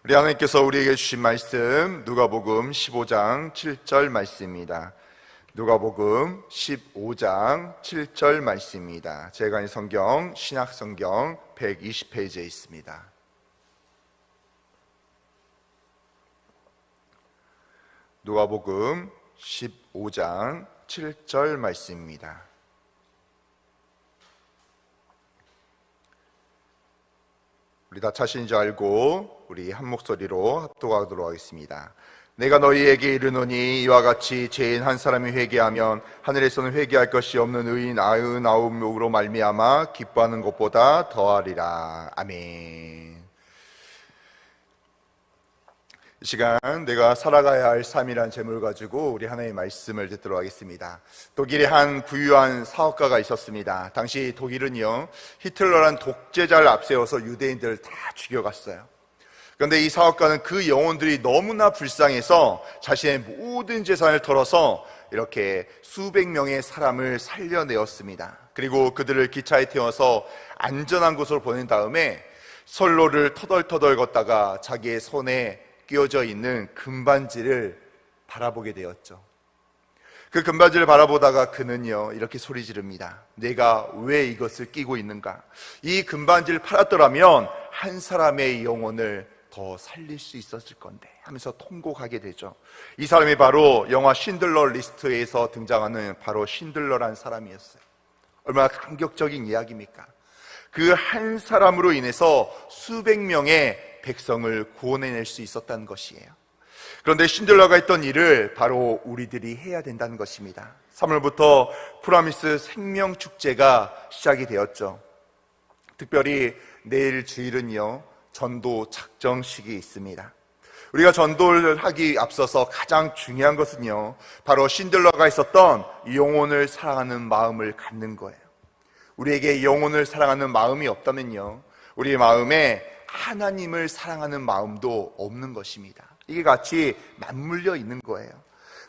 우리 하나님께서 우리에게 주신 말씀 누가복음 15장 7절 말씀입니다. 누가복음 15장 7절 말씀입니다. 제가 이 성경 신약성경 120페이지에 있습니다. 누가복음 15장 7절 말씀입니다. 우리 다 차신인 줄 알고 우리 한 목소리로 합독하도록 하겠습니다. 내가 너희에게 이르노니 이와 같이 죄인 한 사람이 회개하면 하늘에서는 회개할 것이 없는 의인 99명으로 말미암아 기뻐하는 것보다 더하리라. 아멘. 이 시간 내가 살아가야 할 삶이라는 제목을 가지고 우리 하나님의 말씀을 듣도록 하겠습니다. 독일에 한 부유한 사업가가 있었습니다. 당시 독일은요, 히틀러란 독재자를 앞세워서 유대인들을 다 죽여갔어요. 그런데 이 사업가는 그 영혼들이 너무나 불쌍해서 자신의 모든 재산을 털어서 이렇게 수백 명의 사람을 살려내었습니다. 그리고 그들을 기차에 태워서 안전한 곳으로 보낸 다음에 선로를 터덜터덜 걷다가 자기의 손에 끼워져 있는 금반지를 바라보게 되었죠. 그 금반지를 바라보다가 그는요, 이렇게 소리 지릅니다. 내가 왜 이것을 끼고 있는가? 이 금반지를 팔았더라면 한 사람의 영혼을 더 살릴 수 있었을 건데 하면서 통곡하게 되죠. 이 사람이 바로 영화 신들러 리스트에서 등장하는 바로 신들러라는 사람이었어요. 얼마나 감격적인 이야기입니까? 그 한 사람으로 인해서 수백 명의 백성을 구원해낼 수 있었다는 것이에요. 그런데 신들러가 했던 일을 바로 우리들이 해야 된다는 것입니다. 3월부터 프라미스 생명축제가 시작이 되었죠. 특별히 내일 주일은요, 전도 작정식이 있습니다. 우리가 전도를 하기 앞서서 가장 중요한 것은요, 바로 신들러가 있었던 영혼을 사랑하는 마음을 갖는 거예요. 우리에게 영혼을 사랑하는 마음이 없다면요, 우리 마음에 하나님을 사랑하는 마음도 없는 것입니다. 이게 같이 맞물려 있는 거예요.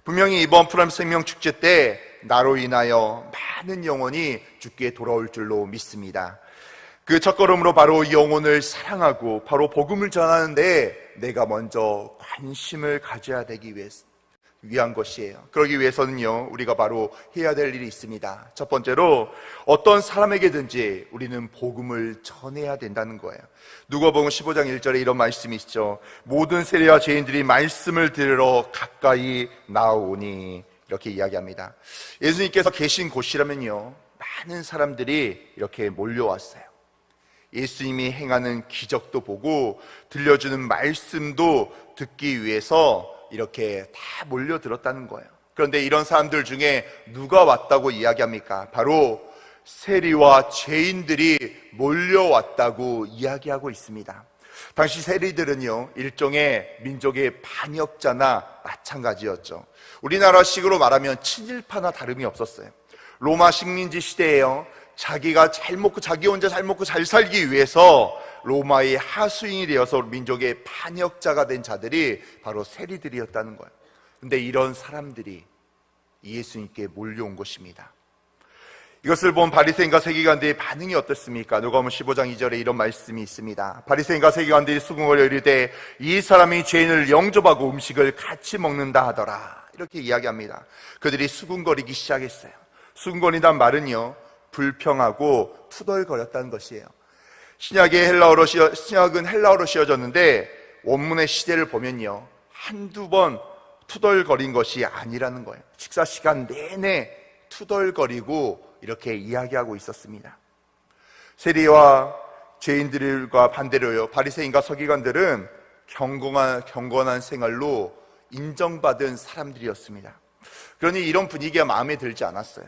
분명히 이번 프라미스 생명축제 때 나로 인하여 많은 영혼이 주께 돌아올 줄로 믿습니다. 그 첫걸음으로 바로 영혼을 사랑하고 바로 복음을 전하는데 내가 먼저 관심을 가져야 되기 위한 것이에요. 그러기 위해서는요, 우리가 바로 해야 될 일이 있습니다. 첫 번째로 어떤 사람에게든지 우리는 복음을 전해야 된다는 거예요. 누가복음 15장 1절에 이런 말씀이 있죠. 모든 세리와 죄인들이 말씀을 들으러 가까이 나오니, 이렇게 이야기합니다. 예수님께서 계신 곳이라면요, 많은 사람들이 이렇게 몰려왔어요. 예수님이 행하는 기적도 보고 들려주는 말씀도 듣기 위해서 이렇게 다 몰려들었다는 거예요. 그런데 이런 사람들 중에 누가 왔다고 이야기합니까? 바로 세리와 죄인들이 몰려왔다고 이야기하고 있습니다. 당시 세리들은요, 일종의 민족의 반역자나 마찬가지였죠. 우리나라식으로 말하면 친일파나 다름이 없었어요. 로마 식민지 시대에요, 자기가 잘 먹고 자기 혼자 잘 먹고 잘 살기 위해서 로마의 하수인이 되어서 민족의 반역자가 된 자들이 바로 세리들이었다는 거예요. 그런데 이런 사람들이 예수님께 몰려온 것입니다. 이것을 본 바리새인과 세기관들의 반응이 어떻습니까? 누가복음 15장 2절에 이런 말씀이 있습니다. 바리새인과 세기관들이 수군거려 이르되 이 사람이 죄인을 영접하고 음식을 같이 먹는다 하더라. 이렇게 이야기합니다. 그들이 수군거리기 시작했어요. 수군거린다는 말은요, 불평하고 투덜거렸다는 것이에요. 신약은 헬라어로 씌어졌는데 원문의 시제를 보면요, 한두 번 투덜거린 것이 아니라는 거예요. 식사 시간 내내 투덜거리고 이렇게 이야기하고 있었습니다. 세리와 죄인들과 반대로요, 바리새인과 서기관들은 경건한 생활로 인정받은 사람들이었습니다. 그러니 이런 분위기가 마음에 들지 않았어요.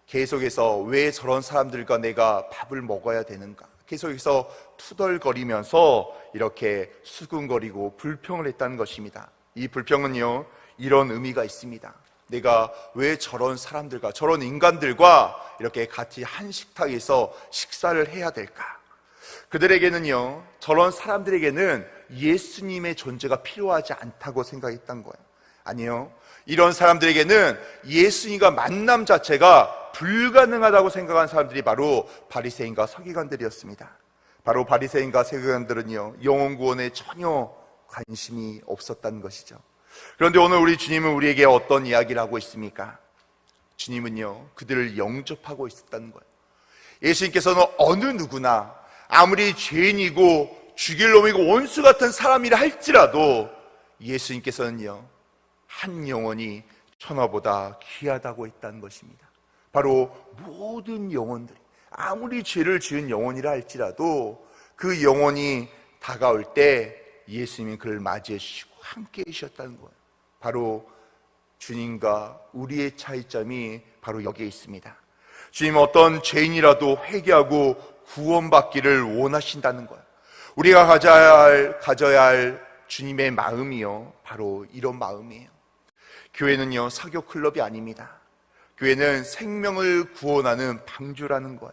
계속해서 왜 저런 사람들과 내가 밥을 먹어야 되는가? 계속해서 투덜거리면서 이렇게 수군거리고 불평을 했다는 것입니다. 이 불평은요, 이런 의미가 있습니다. 내가 왜 저런 사람들과 저런 인간들과 이렇게 같이 한 식탁에서 식사를 해야 될까? 그들에게는요, 저런 사람들에게는 예수님의 존재가 필요하지 않다고 생각했던 거예요. 아니요, 이런 사람들에게는 예수님과 만남 자체가 불가능하다고 생각한 사람들이 바로 바리새인과 서기관들이었습니다. 바로 바리새인과 세관들은요, 영혼 구원에 전혀 관심이 없었다는 것이죠. 그런데 오늘 우리 주님은 우리에게 어떤 이야기를 하고 있습니까? 주님은요, 그들을 영접하고 있었다는 거예요. 예수님께서는 어느 누구나 아무리 죄인이고 죽일 놈이고 원수 같은 사람이라 할지라도 예수님께서는요, 한 영혼이 천하보다 귀하다고 했다는 것입니다. 바로 모든 영혼들이 아무리 죄를 지은 영혼이라 할지라도 그 영혼이 다가올 때 예수님이 그를 맞이해 주시고 함께 해주셨다는 거예요. 바로 주님과 우리의 차이점이 바로 여기에 있습니다. 주님은 어떤 죄인이라도 회개하고 구원받기를 원하신다는 거예요. 우리가 가져야 할 주님의 마음이요, 바로 이런 마음이에요. 교회는요, 사교 클럽이 아닙니다. 교회는 생명을 구원하는 방주라는 거예요.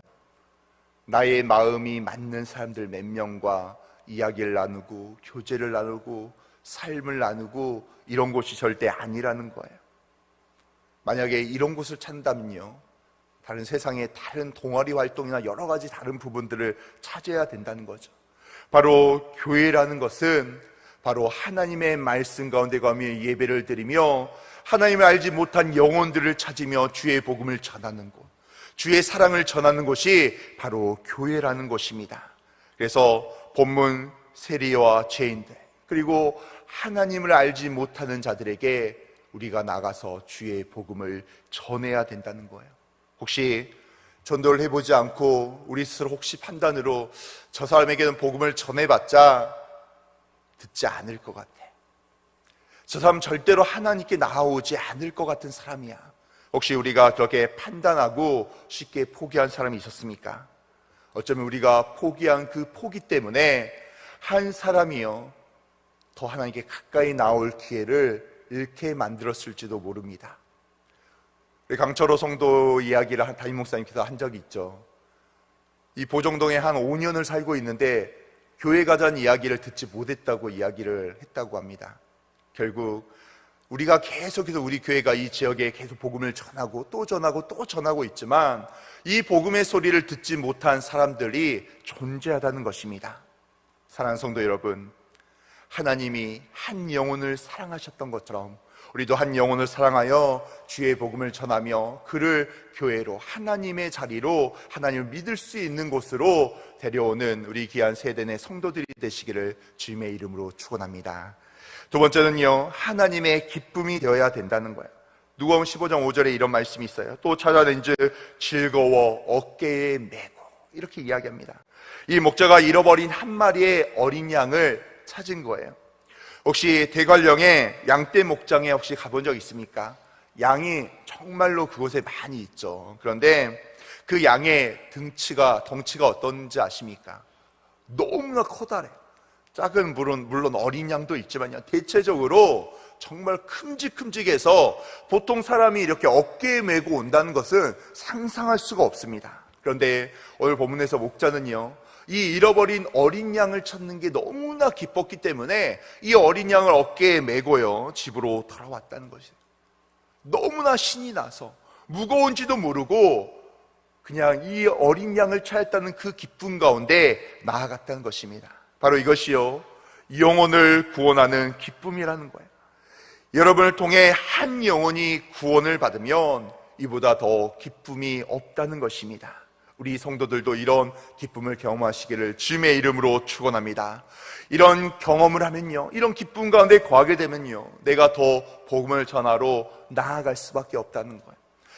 나의 마음이 맞는 사람들 몇 명과 이야기를 나누고 교제를 나누고 삶을 나누고 이런 곳이 절대 아니라는 거예요. 만약에 이런 곳을 찾는다면요, 다른 세상의 다른 동아리 활동이나 여러 가지 다른 부분들을 찾아야 된다는 거죠. 바로 교회라는 것은 바로 하나님의 말씀 가운데 가며 예배를 드리며 하나님을 알지 못한 영혼들을 찾으며 주의 복음을 전하는 곳, 주의 사랑을 전하는 곳이 바로 교회라는 곳입니다. 그래서 본문 세리와 죄인들, 그리고 하나님을 알지 못하는 자들에게 우리가 나가서 주의 복음을 전해야 된다는 거예요. 혹시 전도를 해보지 않고 우리 스스로 혹시 판단으로 저 사람에게는 복음을 전해봤자 듣지 않을 것 같아, 저 사람 절대로 하나님께 나아오지 않을 것 같은 사람이야, 혹시 우리가 그렇게 판단하고 쉽게 포기한 사람이 있었습니까? 어쩌면 우리가 포기한 그 포기 때문에 한 사람이요, 더 하나님께 가까이 나올 기회를 잃게 만들었을지도 모릅니다. 우리 강철호 성도 이야기를 담임 목사님께서 한 적이 있죠. 이 보정동에 한 5년을 살고 있는데 교회 가자는 이야기를 듣지 못했다고 이야기를 했다고 합니다. 결국 우리가 계속해서 우리 교회가 이 지역에 계속 복음을 전하고 또 전하고 또 전하고 있지만 이 복음의 소리를 듣지 못한 사람들이 존재하다는 것입니다. 사랑하는 성도 여러분, 하나님이 한 영혼을 사랑하셨던 것처럼 우리도 한 영혼을 사랑하여 주의 복음을 전하며 그를 교회로, 하나님의 자리로, 하나님을 믿을 수 있는 곳으로 데려오는 우리 귀한 세대의 성도들이 되시기를 주님의 이름으로 축원합니다. 두 번째는요, 하나님의 기쁨이 되어야 된다는 거예요. 누가복음 15장 5절에 이런 말씀이 있어요. 또 찾아낸즉 즐거워 어깨에 메고, 이렇게 이야기합니다. 이 목자가 잃어버린 한 마리의 어린 양을 찾은 거예요. 혹시 대관령의 양떼 목장에 혹시 가본 적 있습니까? 양이 정말로 그곳에 많이 있죠. 그런데 그 양의 덩치가 어떤지 아십니까? 너무나 커다래요. 작은 물론 어린 양도 있지만요, 대체적으로 정말 큼직큼직해서 보통 사람이 이렇게 어깨에 메고 온다는 것은 상상할 수가 없습니다. 그런데 오늘 본문에서 목자는요, 이 잃어버린 어린 양을 찾는 게 너무나 기뻤기 때문에 이 어린 양을 어깨에 메고요 집으로 돌아왔다는 것이에요. 너무나 신이 나서 무거운지도 모르고 그냥 이 어린 양을 찾았다는 그 기쁨 가운데 나아갔다는 것입니다. 바로 이것이요, 영혼을 구원하는 기쁨이라는 거예요. 여러분을 통해 한 영혼이 구원을 받으면 이보다 더 기쁨이 없다는 것입니다. 우리 성도들도 이런 기쁨을 경험하시기를 주님의 이름으로 축원합니다. 이런 경험을 하면요, 이런 기쁨 가운데 거하게 되면요, 내가 더 복음을 전하러 나아갈 수밖에 없다는 거예요.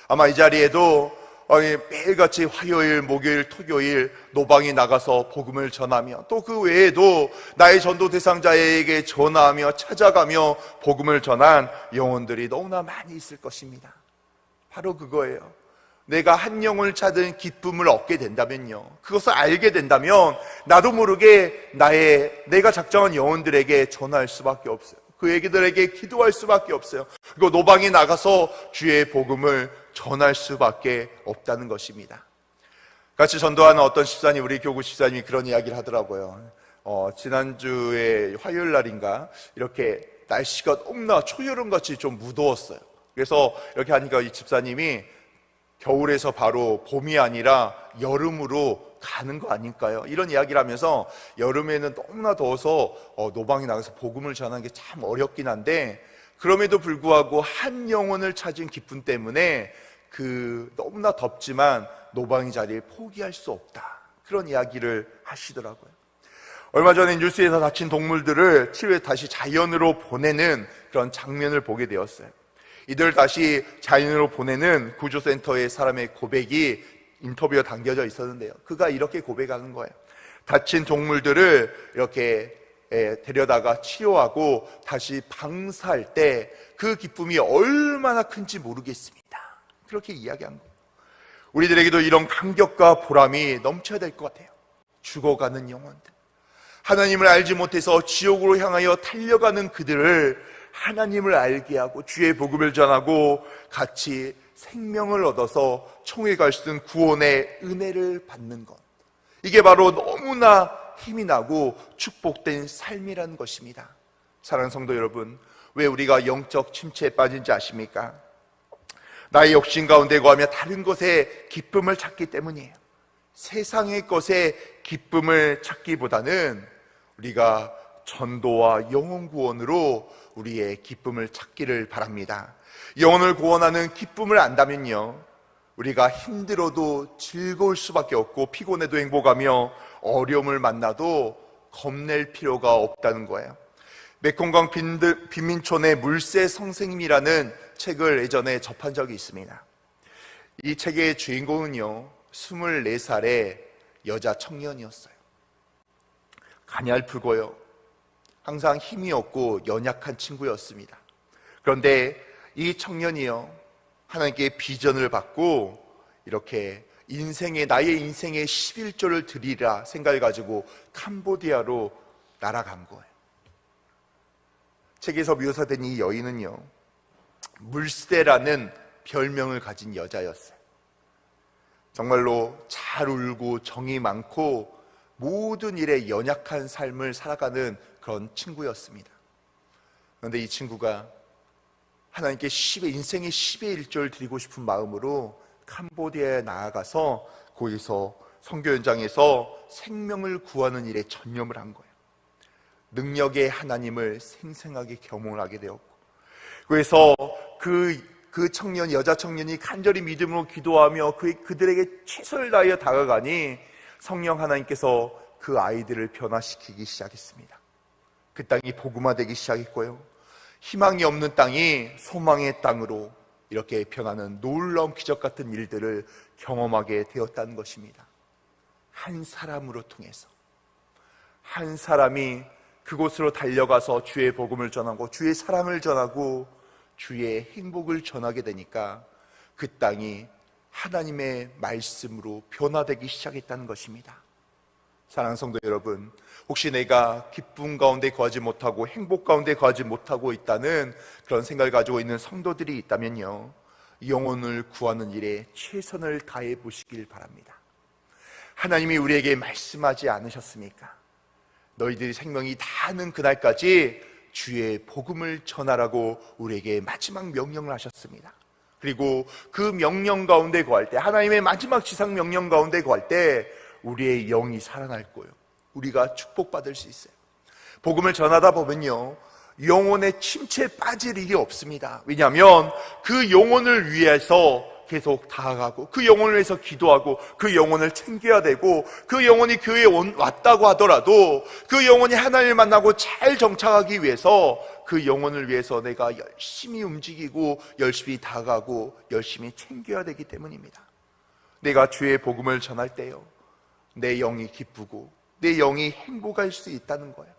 아마 이 자리에도 매일같이 화요일, 목요일, 토요일 노방에 나가서 복음을 전하며 또 그 외에도 나의 전도 대상자에게 전화하며 찾아가며 복음을 전한 영혼들이 너무나 많이 있을 것입니다. 바로 그거예요. 내가 한 영혼을 찾은 기쁨을 얻게 된다면요, 그것을 알게 된다면 나도 모르게 내가 작정한 영혼들에게 전할 수밖에 없어요. 그 애기들에게 기도할 수밖에 없어요. 그리고 노방에 나가서 주의 복음을 전할 수밖에 없다는 것입니다. 같이 전도하는 어떤 집사님, 우리 교구 집사님이 그런 이야기를 하더라고요. 지난주에 화요일 날인가 이렇게 날씨가 너무나 초여름같이 좀 무더웠어요. 그래서 이렇게 하니까 이 집사님이 겨울에서 바로 봄이 아니라 여름으로 가는 거 아닐까요? 이런 이야기를 하면서 여름에는 너무나 더워서 노방에 나가서 복음을 전하는 게 참 어렵긴 한데, 그럼에도 불구하고 한 영혼을 찾은 기쁨 때문에 그 너무나 덥지만 노방의 자리를 포기할 수 없다, 그런 이야기를 하시더라고요. 얼마 전에 뉴스에서 다친 동물들을 치료해 다시 자연으로 보내는 그런 장면을 보게 되었어요. 이들 다시 자연으로 보내는 구조센터의 사람의 고백이 인터뷰가 담겨져 있었는데요, 그가 이렇게 고백하는 거예요. 다친 동물들을 이렇게 데려다가 치료하고 다시 방사할 때 그 기쁨이 얼마나 큰지 모르겠습니다, 그렇게 이야기한 거예요. 우리들에게도 이런 감격과 보람이 넘쳐야 될 것 같아요. 죽어가는 영혼들, 하나님을 알지 못해서 지옥으로 향하여 달려가는 그들을 하나님을 알게 하고 주의 복음을 전하고 같이 생명을 얻어서 총에 갈 수 있는 구원의 은혜를 받는 것, 이게 바로 너무나 힘이 나고 축복된 삶이라는 것입니다. 사랑하는 성도 여러분, 왜 우리가 영적 침체에 빠진지 아십니까? 나의 욕심 가운데 거하며 다른 것에 기쁨을 찾기 때문이에요. 세상의 것에 기쁨을 찾기보다는 우리가 전도와 영혼 구원으로 우리의 기쁨을 찾기를 바랍니다. 영혼을 구원하는 기쁨을 안다면요, 우리가 힘들어도 즐거울 수밖에 없고 피곤해도 행복하며 어려움을 만나도 겁낼 필요가 없다는 거예요. 메콩강 빈민촌의 물새 선생님이라는 책을 예전에 접한 적이 있습니다. 이 책의 주인공은요, 24살의 여자 청년이었어요. 가냘프고요, 항상 힘이 없고 연약한 친구였습니다. 그런데 이 청년이요, 하나님께 비전을 받고 이렇게 나의 인생의 11조를 드리라 생각을 가지고 캄보디아로 날아간 거예요. 책에서 묘사된 이 여인은요, 물새라는 별명을 가진 여자였어요. 정말로 잘 울고 정이 많고 모든 일에 연약한 삶을 살아가는 그런 친구였습니다. 그런데 이 친구가 하나님께 인생의 10의 1조를 드리고 싶은 마음으로 캄보디아에 나아가서 거기서 선교 현장에서 생명을 구하는 일에 전념을 한 거예요. 능력의 하나님을 생생하게 경험을 하게 되었고, 그래서 여자 청년이 간절히 믿음으로 기도하며 그들에게 최선을 다하여 다가가니 성령 하나님께서 그 아이들을 변화시키기 시작했습니다. 그 땅이 복음화되기 시작했고요, 희망이 없는 땅이 소망의 땅으로 이렇게 변하는 놀라운 기적 같은 일들을 경험하게 되었다는 것입니다. 한 사람으로 통해서, 한 사람이 그곳으로 달려가서 주의 복음을 전하고 주의 사랑을 전하고 주의 행복을 전하게 되니까 그 땅이 하나님의 말씀으로 변화되기 시작했다는 것입니다. 사랑하는 성도 여러분, 혹시 내가 기쁨 가운데 거하지 못하고 행복 가운데 거하지 못하고 있다는 그런 생각을 가지고 있는 성도들이 있다면요, 영혼을 구하는 일에 최선을 다해 보시길 바랍니다. 하나님이 우리에게 말씀하지 않으셨습니까? 너희들이 생명이 다하는 그날까지 주의 복음을 전하라고 우리에게 마지막 명령을 하셨습니다. 그리고 그 명령 가운데 거할 때, 하나님의 마지막 지상 명령 가운데 거할 때 우리의 영이 살아날 거예요. 우리가 축복받을 수 있어요. 복음을 전하다 보면요, 영혼의 침체에 빠질 일이 없습니다. 왜냐하면 그 영혼을 위해서 계속 다가가고 그 영혼을 위해서 기도하고 그 영혼을 챙겨야 되고, 그 영혼이 교회에 왔다고 하더라도 그 영혼이 하나님을 만나고 잘 정착하기 위해서 그 영혼을 위해서 내가 열심히 움직이고 열심히 다가가고 열심히 챙겨야 되기 때문입니다. 내가 주의 복음을 전할 때요, 내 영이 기쁘고 내 영이 행복할 수 있다는 거예요.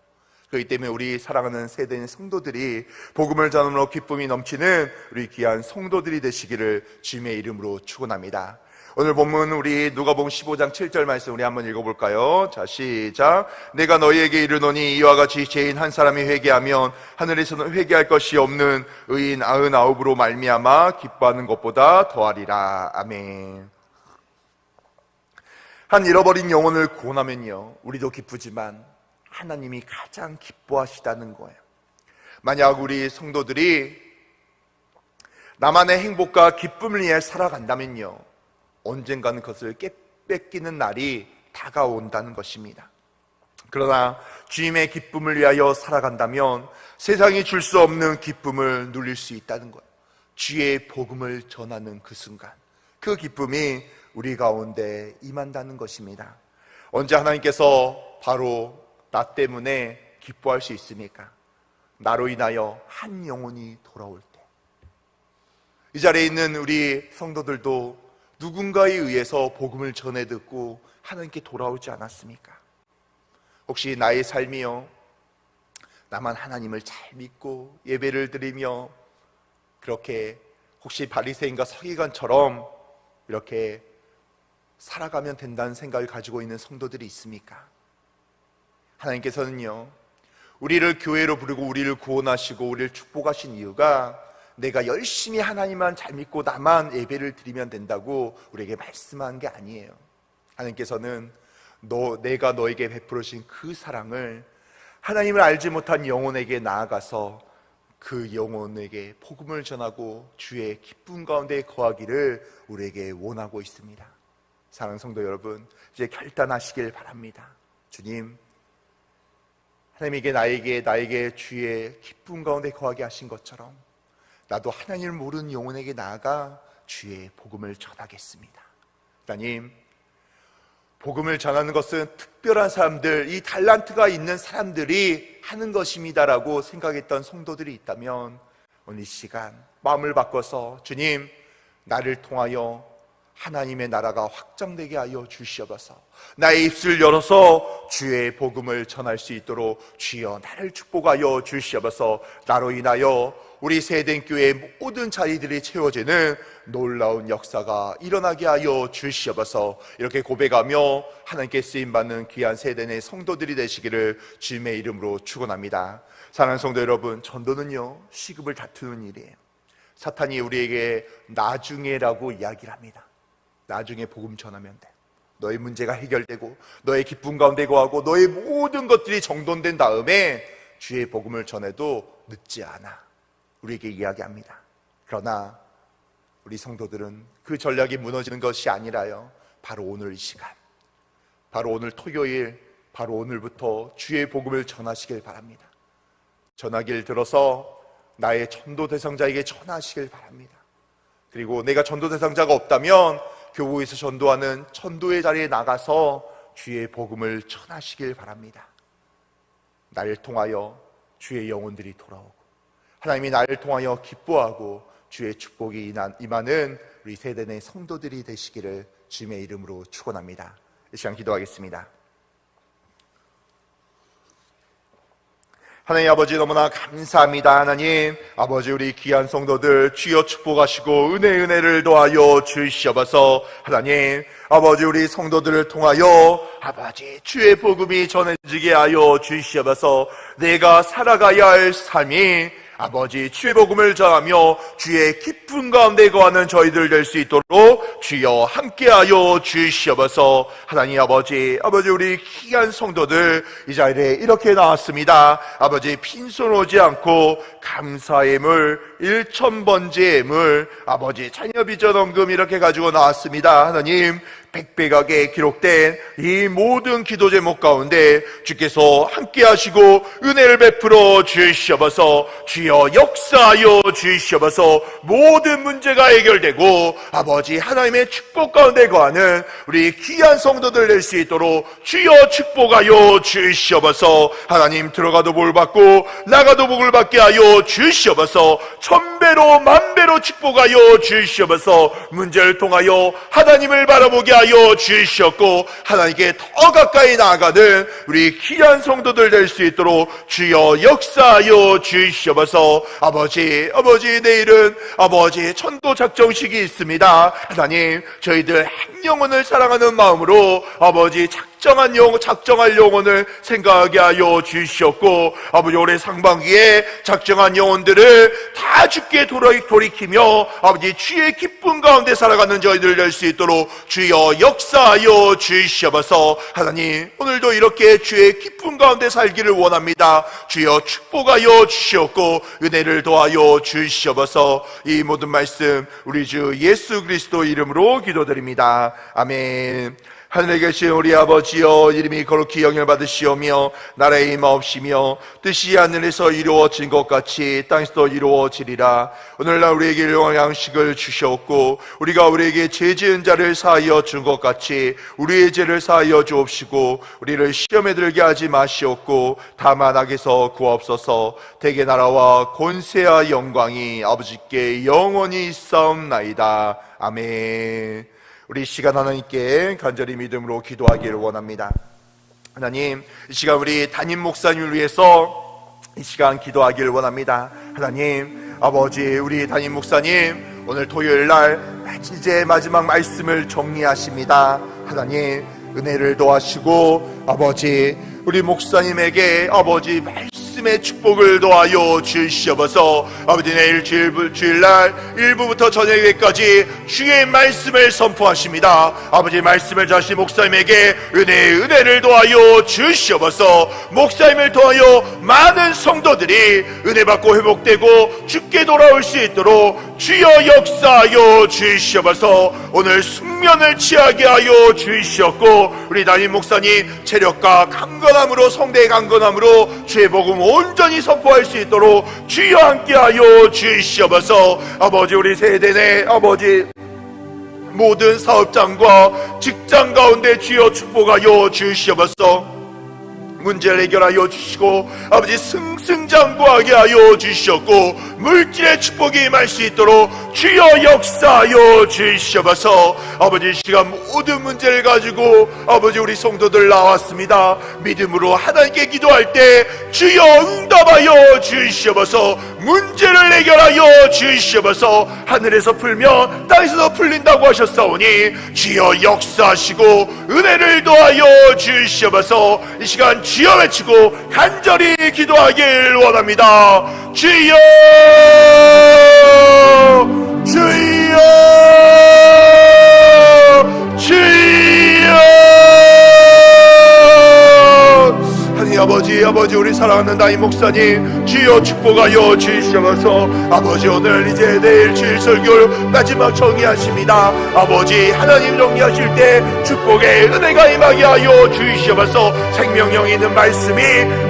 그렇기 때문에 우리 사랑하는 세대의 성도들이 복음을 전함으로 기쁨이 넘치는 우리 귀한 성도들이 되시기를 주님의 이름으로 축원합니다. 오늘 본문 우리 누가복음 15장 7절 말씀 우리 한번 읽어볼까요? 자, 시작. 내가 너희에게 이르노니 이와 같이 죄인 한 사람이 회개하면 하늘에서는 회개할 것이 없는 의인 99으로 말미암아 기뻐하는 것보다 더하리라. 아멘. 한 잃어버린 영혼을 구원하면요, 우리도 기쁘지만 하나님이 가장 기뻐하시다는 거예요. 만약 우리 성도들이 나만의 행복과 기쁨을 위해 살아간다면요, 언젠가는 그것을 뺏기는 날이 다가온다는 것입니다. 그러나 주님의 기쁨을 위하여 살아간다면 세상이 줄 수 없는 기쁨을 누릴 수 있다는 거예요. 주의 복음을 전하는 그 순간, 그 기쁨이 우리 가운데 임한다는 것입니다. 언제 하나님께서 바로 나 때문에 기뻐할 수 있습니까? 나로 인하여 한 영혼이 돌아올 때. 이 자리에 있는 우리 성도들도 누군가에 의해서 복음을 전해 듣고 하나님께 돌아오지 않았습니까? 혹시 나의 삶이요, 나만 하나님을 잘 믿고 예배를 드리며 그렇게 혹시 바리새인과 서기관처럼 이렇게 살아가면 된다는 생각을 가지고 있는 성도들이 있습니까? 하나님께서는요, 우리를 교회로 부르고 우리를 구원하시고 우리를 축복하신 이유가 내가 열심히 하나님만 잘 믿고 나만 예배를 드리면 된다고 우리에게 말씀한 게 아니에요. 하나님께서는 내가 너에게 베풀으신 그 사랑을 하나님을 알지 못한 영혼에게 나아가서 그 영혼에게 복음을 전하고 주의 기쁨 가운데 거하기를 우리에게 원하고 있습니다. 사랑하는 성도 여러분, 이제 결단하시길 바랍니다. 주님, 하나님에게 나에게 주의 기쁨 가운데 거하게 하신 것처럼 나도 하나님을 모르는 영혼에게 나아가 주의 복음을 전하겠습니다. 하나님, 복음을 전하는 것은 특별한 사람들, 이 달란트가 있는 사람들이 하는 것입니다라고 생각했던 성도들이 있다면 오늘 이 시간 마음을 바꿔서 주님, 나를 통하여 하나님의 나라가 확장되게 하여 주시옵소서. 나의 입술을 열어서 주의 복음을 전할 수 있도록 주여 나를 축복하여 주시옵소서. 나로 인하여 우리 세덴 교회의 모든 자리들이 채워지는 놀라운 역사가 일어나게 하여 주시옵소서. 이렇게 고백하며 하나님께 쓰임받는 귀한 세덴의 성도들이 되시기를 주님의 이름으로 축원합니다. 사랑하는 성도 여러분, 전도는요, 시급을 다투는 일이에요. 사탄이 우리에게 나중에라고 이야기를 합니다. 나중에 복음 전하면 돼. 너의 문제가 해결되고 너의 기쁨 가운데 거하고 너의 모든 것들이 정돈된 다음에 주의 복음을 전해도 늦지 않아, 우리에게 이야기합니다. 그러나 우리 성도들은 그 전략이 무너지는 것이 아니라요, 바로 오늘 이 시간, 바로 오늘 토요일, 바로 오늘부터 주의 복음을 전하시길 바랍니다. 전하기를 들어서 나의 전도 대상자에게 전하시길 바랍니다. 그리고 내가 전도 대상자가 없다면 교회에서 전도하는 전도의 자리에 나가서 주의 복음을 전하시길 바랍니다. 나를 통하여 주의 영혼들이 돌아오고 하나님이 나를 통하여 기뻐하고 주의 축복이 임하는 우리 세대의 성도들이 되시기를 주님의 이름으로 축원합니다. 이 시간 기도하겠습니다. 하나님 아버지, 너무나 감사합니다. 하나님 아버지, 우리 귀한 성도들 주여 축복하시고 은혜를 더하여 주시옵소서. 하나님 아버지, 우리 성도들을 통하여 아버지 주의 복음이 전해지게 하여 주시옵소서. 내가 살아가야 할 삶이 아버지 주의 복음을 전하며 주의 기쁨 가운데 거하는 저희들 될 수 있도록 주여 함께하여 주시옵소서. 하나님 아버지, 우리 귀한 성도들 이 자리에 이렇게 나왔습니다. 아버지, 빈손 오지 않고 감사의 물 1,000번째 물 아버지 자녀 비전 헌금 이렇게 가지고 나왔습니다. 하나님, 백백하게 기록된 이 모든 기도 제목 가운데 주께서 함께 하시고 은혜를 베풀어 주시옵소서. 주여 역사하여 주시옵소서. 모든 문제가 해결되고 아버지 하나님의 축복 가운데 거하는 우리 귀한 성도들 될 수 있도록 주여 축복하여 주시옵소서. 하나님, 들어가도 복 받고 나가도 복을 받게 하여 주시옵소서. 천배로 만배로 축복하여 주시옵소서. 문제를 통하여 하나님을 바라보게 하여 주시옵고 하나님께 더 가까이 나아가는 우리 귀한 성도들 될 수 있도록 주여 역사하여 주시옵소서. 아버지, 내일은 아버지 천도 작정식이 있습니다. 하나님, 저희들 한 영혼을 사랑하는 마음으로 아버지 작정할 영혼을 생각하게 하여 주시옵고 아버지, 올해 상반기에 작정한 영혼들을 다 주께 돌이키며 아버지 주의 기쁨 가운데 살아가는 저희들 될 수 있도록 주여 역사하여 주시옵소서. 하나님, 오늘도 이렇게 주의 기쁨 가운데 살기를 원합니다. 주여 축복하여 주시옵고 은혜를 더하여 주시옵소서. 이 모든 말씀 우리 주 예수 그리스도 이름으로 기도드립니다. 아멘. 하늘에 계신 우리 아버지여, 이름이 거룩히 영열받으시오며 나라의 임하옵시며 뜻이 하늘에서 이루어진 것 같이 땅에서도 이루어지리라. 오늘날 우리에게 일용할 양식을 주시옵고 우리가 우리에게 죄 지은 자를 사하여 준 것 같이 우리의 죄를 사하여 주옵시고 우리를 시험에 들게 하지 마시옵고 다만 악에서 구하옵소서. 대개 나라와 권세와 영광이 아버지께 영원히 있사옵나이다. 아멘. 우리 시간 하나님께 간절히 믿음으로 기도하기를 원합니다. 하나님, 이 시간 우리 담임 목사님을 위해서 이 시간 기도하기를 원합니다. 하나님, 아버지, 우리 담임 목사님 오늘 토요일 날 이제 마지막 말씀을 정리하십니다. 하나님, 은혜를 더하시고 아버지, 우리 목사님에게 아버지 말씀의 축복을 더하여 주시옵소서. 아버지, 내일 주일날 1부부터 저녁에까지 주의 말씀을 선포하십니다. 아버지, 말씀을 자신 목사님에게 은혜를 더하여 주시옵소서. 목사님을 통하여 많은 성도들이 은혜 받고 회복되고 주께 돌아올 수 있도록 주여 역사하여 주시옵소서. 오늘 숙면을 취하게 하여 주시옵고 우리 담임 목사님 체력과 강건함으로, 성대의 강건함으로 주의 복음 온전히 선포할 수 있도록 주여 함께하여 주시옵소서. 아버지, 우리 세대 내 아버지 모든 사업장과 직장 가운데 주여 축복하여 주시옵소서. 문제를 해결하여 주시고 아버지 승승장구하게 하여 주시옵고 물질의 축복이 임할 수 있도록 주여 역사하여 주시옵소서. 아버지, 시간 모든 문제를 가지고 아버지 우리 성도들 나왔습니다. 믿음으로 하나님께 기도할 때 주여 응답하여 주시옵소서. 문제를 해결하여 주시옵소서. 하늘에서 풀면 땅에서도 풀린다고 하셨사오니 주여 역사하시고 은혜를 더하여 주시옵소서. 이 시간 주여 외치고 간절히 기도하길 원합니다. 주여, 주여, 주여. 하나님 아버지, 우리 사랑하는 담임 목사님 주여 축복하여 주시옵소서. 아버지, 오늘 이제 내일 주일 설교 마지막 정리하십니다. 아버지, 하나님 정리하실 때 축복의 은혜가 임하게 하여 주시옵소서. 생명력 있는 말씀이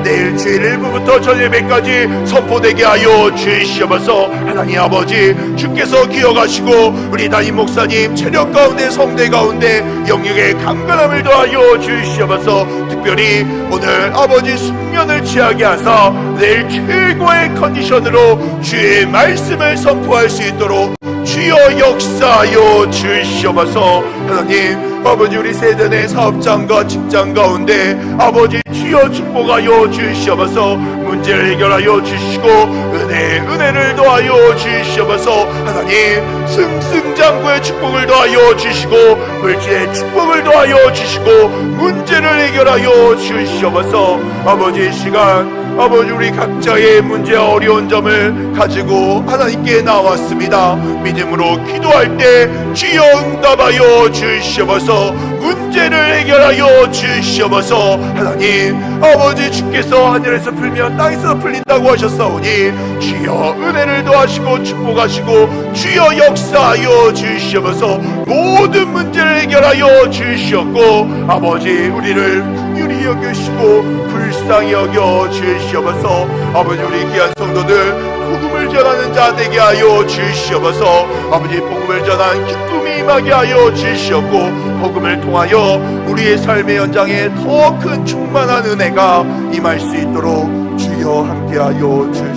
내일 주일 1부부터 저녁에까지 선포되게 하여 주시옵소서. 하나님 아버지, 주께서 기억하시고 우리 담임 목사님 체력 가운데, 성대 가운데 영역의 강건함을 더하여 주시옵소서. 특별히 오늘 아버지 숙면을 취하게 하사 내일 최고의 컨디션으로 주의 말씀을 선포할 수 있도록 주여 역사하여 주시옵소서. 하나님 아버지, 우리 세대 내 사업장과 직장 가운데 아버지 주여 축복하여 주시옵소서. 문제를 해결하여 주시고 은혜를 더하여 주시옵소서. 하나님 승승장구의 축복을 더하여 주시고 물질의 축복을 더하여 주시고 문제를 해결하여 주시옵소서. 아버지, 시간 아버지 우리 각자의 문제와 어려운 점을 가지고 하나님께 나왔습니다. 믿음으로 기도할 때 주여 응답하여 주시옵소서. 문제를 해결하여 주시옵소서. 하나님 아버지, 주께서 하늘에서 풀면 땅에서 풀린다고 하셨사오니 주여 은혜를 더하시고 축복하시고 주여 역사하여 주시옵소서. 모든 문제를 해결하여 주시옵고 아버지, 우리를 긍휼히 여기시고 불쌍히 여겨 주시옵소서. 아버지, 우리 귀한 성도들 복음을 전하는 자 되게 하여 주시옵소서. 아버지, 복음을 전한 기쁨이 임하게 하여 주시옵고 복음을 통하여 우리의 삶의 현장에 더 큰 충만한 은혜가 임할 수 있도록 주여 함께하여 주시옵소서.